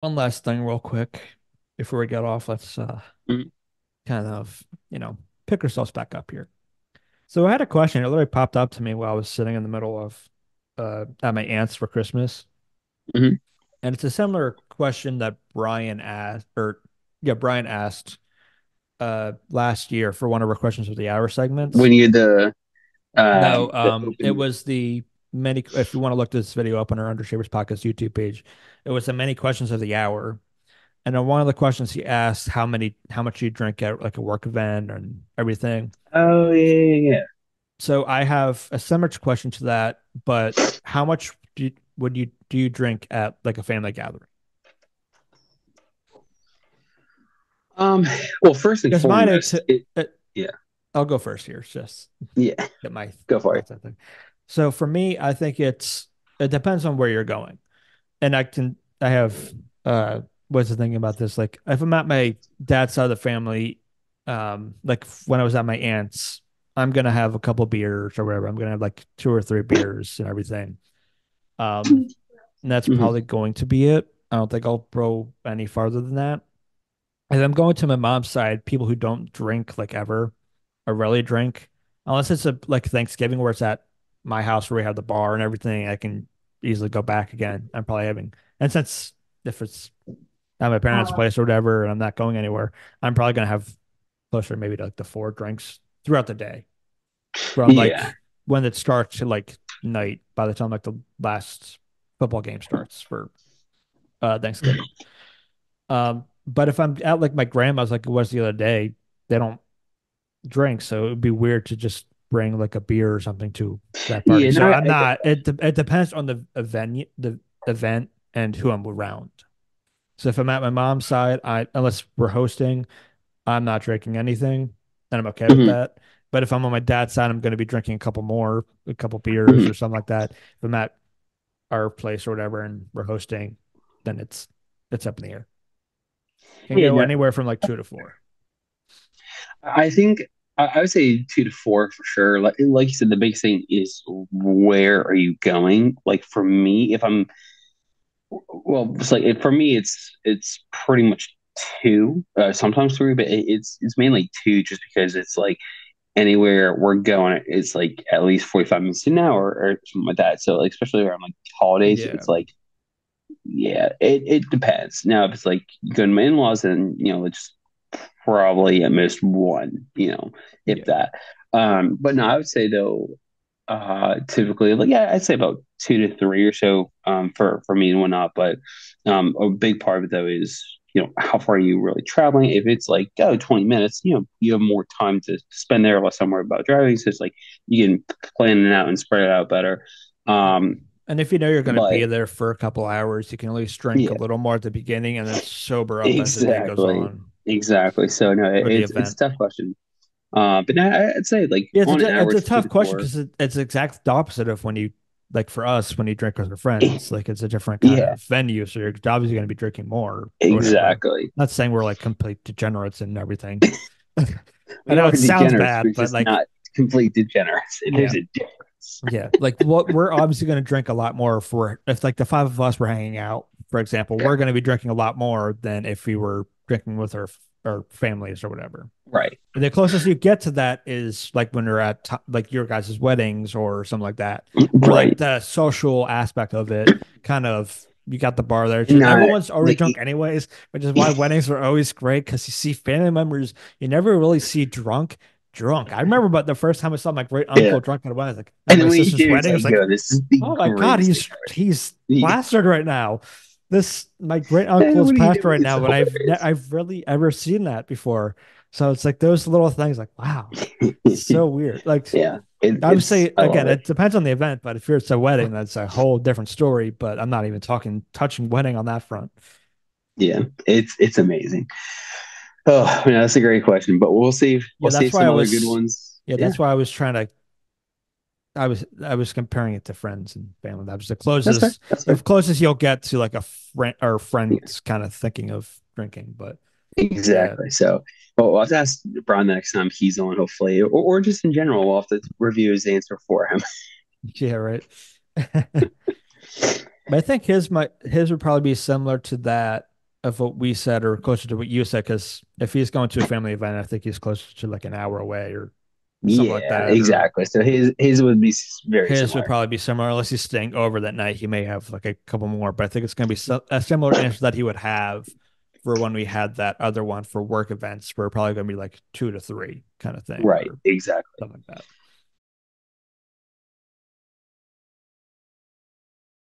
One last thing real quick before we get off. Let's Mhm, kind of, pick ourselves back up here. So I had a question. It literally popped up to me while I was sitting in the middle of at my aunt's for Christmas. mhm. And it's a similar question that Brian asked, Brian asked last year for one of our questions of the hour segments. When you the No, the it open. was the many, if you want to look this video up on our Undershavers Podcast YouTube page, it was the many questions of the hour. And then one of the questions he asked how much you drink at like a work event and everything. Oh yeah. So I have a similar question to that, but how much do you drink at like a family gathering? Um. Well, first and Because mine, foremost, it yeah, I'll go first here. It's just yeah. get my Go for it. thoughts, I think. So for me, I think it depends on where you're going. And I have what's the thing about this? Like if I'm at my dad's side of the family, like when I was at my aunt's, I'm gonna have a couple beers or whatever. I'm gonna have like two or three beers and everything. Um, and that's Hmm. probably going to be it. I don't think I'll go any farther than that. And I'm going to my mom's side, people who don't drink like ever or rarely drink, unless it's a like Thanksgiving where it's at my house where we have the bar and everything, I can easily go back again. I'm probably having, and since if it's at my parents' place or whatever, and I'm not going anywhere, I'm probably gonna have closer maybe to like the four drinks throughout the day from Yeah. like when it starts to like night by the time like the last football game starts for Thanksgiving. But if I'm at like my grandma's like it was the other day, they don't drink, so it would be weird to just bring like a beer or something to that party. Yeah. No, So I'm I get not. It depends on the event and who I'm around. So if I'm at my mom's side, I unless we're hosting, I'm not drinking anything, and I'm okay that. with Hmm. that. But if I'm on my dad's side, I'm going to be drinking a couple beers Hmm. or something like that. If I'm at our place or whatever and we're hosting, then it's up in the air. Can Yeah. go No, anywhere from like two to four. I think I would say 2 to 4 for sure. Like you said, the big thing is where are you going? Like for me, if I'm well, it's like for me, it's pretty much two, sometimes three, but it's mainly two, just because it's like anywhere we're going, it's like at least 45 minutes to an hour or something like that. So like especially around like holidays, Yeah, it's like yeah, it depends. Now if it's like going to my in-laws, then it's probably at most one, if yeah, that. But no, I would say though, typically like yeah, I'd say about 2 to 3 or so, for me and whatnot. But a big part of it though is how far are you really traveling? If it's like 20 minutes, you have more time to spend there, less time worried about driving. So it's like you can plan it out and spread it out better. yeah. Um, And if you know you're going to but be there for a couple hours, you can at least drink a yeah, little more at the beginning and then sober up as the day goes exactly, on exactly. So no, for the it's a event. tough question. But no, I'd say like Yeah, on it's a average two tough to question four. because it's exact the opposite of when you like for us when you drink with your friends. Like it's a different kind Yeah, of venue, so you're obviously going to be drinking more or whatever. exactly. Not saying we're like complete degenerates and everything. I We know are it sounds degenerates, bad, we're but just like not complete degenerates. And there's yeah, a difference. yeah, like what we're obviously going to drink a lot more for if like the five of us were hanging out, for example, we're going to be drinking a lot more than if we were drinking with our families or whatever. Right. And the closest you get to that is like when you're at like your guys' weddings or something like that, where like Right. the social aspect of it kind of you got the bar there. Not Everyone's already like drunk anyways, which is why weddings are always great because you see family members you never really see drunk. I remember, but the first time I saw my great yeah. uncle drunk at a wedding, like at And my then when you sister's do, it's wedding, I like, was like, this is the oh my God, greatest thing he's ever. plastered right now. This my great And uncle is what do you plastered do? right It's now, but hilarious. I've really ever seen that before. So it's like those little things, like wow, so weird. Like Yeah. obviously, I love again, it. it depends on the event, but if it's a wedding, that's a whole different story. But I'm not even talking touching wedding on that front. Yeah. It's amazing. Oh, yeah, that's a great question, but we'll see. Yeah, that's why Some I other good was. ones. Yeah, Yeah. that's why I was trying to. I was comparing it to friends and family. That was That's fair. That's the fair. closest you'll get to like a friend or friends kind of thinking of drinking. But yeah, Exactly. So, well, we'll have to ask Brian the next time he's on, hopefully, or just in general. We'll have to review his answer for him. yeah, right. But I think his would probably be similar to that. of what we said or closer to what you said, because if he's going to a family event, I think he's closer to like an hour away or something like Yeah, that. Or exactly. So his would be very his would similar. probably be similar, unless he's staying over that night. He may have like a couple more, but I think it's going to be a similar answer that he would have for when we had that other one for work events. We're probably going to be like 2 to 3 kind of thing Right, or exactly. something like that.